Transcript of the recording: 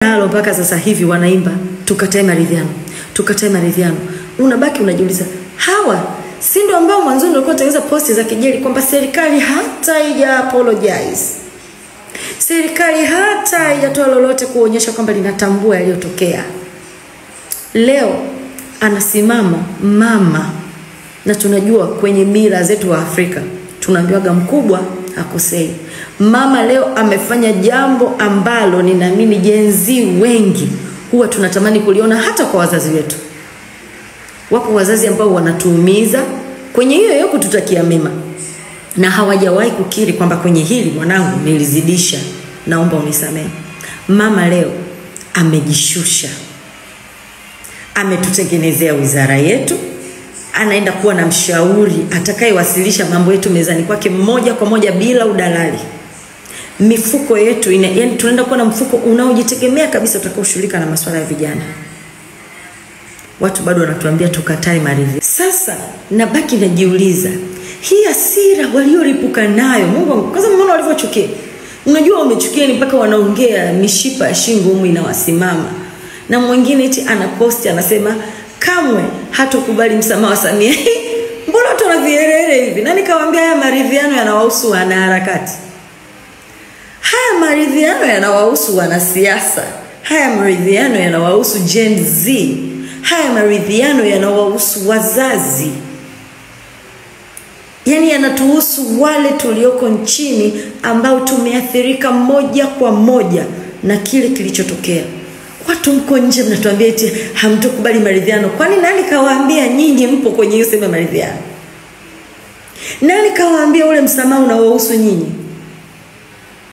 nalo mpaka sasa hivi wanaimba tukatae maridhiano, tukatae maridhiano. Unabaki unajiuliza, hawa si ndio ambao mwanzoni walikuwa wanatengeneza posti za kejeli kwamba serikali hata haija apologize, serikali hata haijatoa lolote kuonyesha kwamba linatambua yaliyotokea. Leo anasimama mama, na tunajua kwenye mila zetu wa Afrika tunaambiwaga mkubwa hakosei. Mama leo amefanya jambo ambalo ninaamini jenzi wengi huwa tunatamani kuliona hata kwa wazazi wetu. Wapo wazazi ambao wanatuumiza kwenye hiyo kututakia mema, na hawajawahi kukiri kwamba kwenye hili mwanangu nilizidisha, naomba unisamehe. Mama leo amejishusha, ametutengenezea wizara yetu, anaenda kuwa na mshauri atakayewasilisha mambo yetu mezani kwake moja kwa moja bila udalali. Mifuko yetu yani tunaenda kuwa na mfuko unaojitegemea kabisa utakaoshughulika na masuala ya vijana. Watu bado wanatuambia tukatae maridhiano. Sasa nabaki najiuliza, hii hasira walioripuka nayo, Mungu kwanza mbona walivyochukia? Unajua wamechukia ni mpaka wanaongea mishipa ya shingo humu inawasimama. Na mwingine eti anaposti anasema kamwe hatokubali msamaha wa Samia. Mbona watu wanavielele hivi? Nani kawaambia haya maridhiano yanawahusu wanaharakati? Haya maridhiano yanawahusu wanasiasa. Haya maridhiano yanawahusu Gen Z. Haya maridhiano yanawahusu wazazi. Yani yanatuhusu wale tulioko nchini ambao tumeathirika moja kwa moja na kile kilichotokea. Watu mko nje mnatuambia eti hamtokubali maridhiano. Kwani nani kawaambia nyinyi mpo kwenye hiyo sema maridhiano? Nani kawaambia ule msamaha unawahusu nyinyi?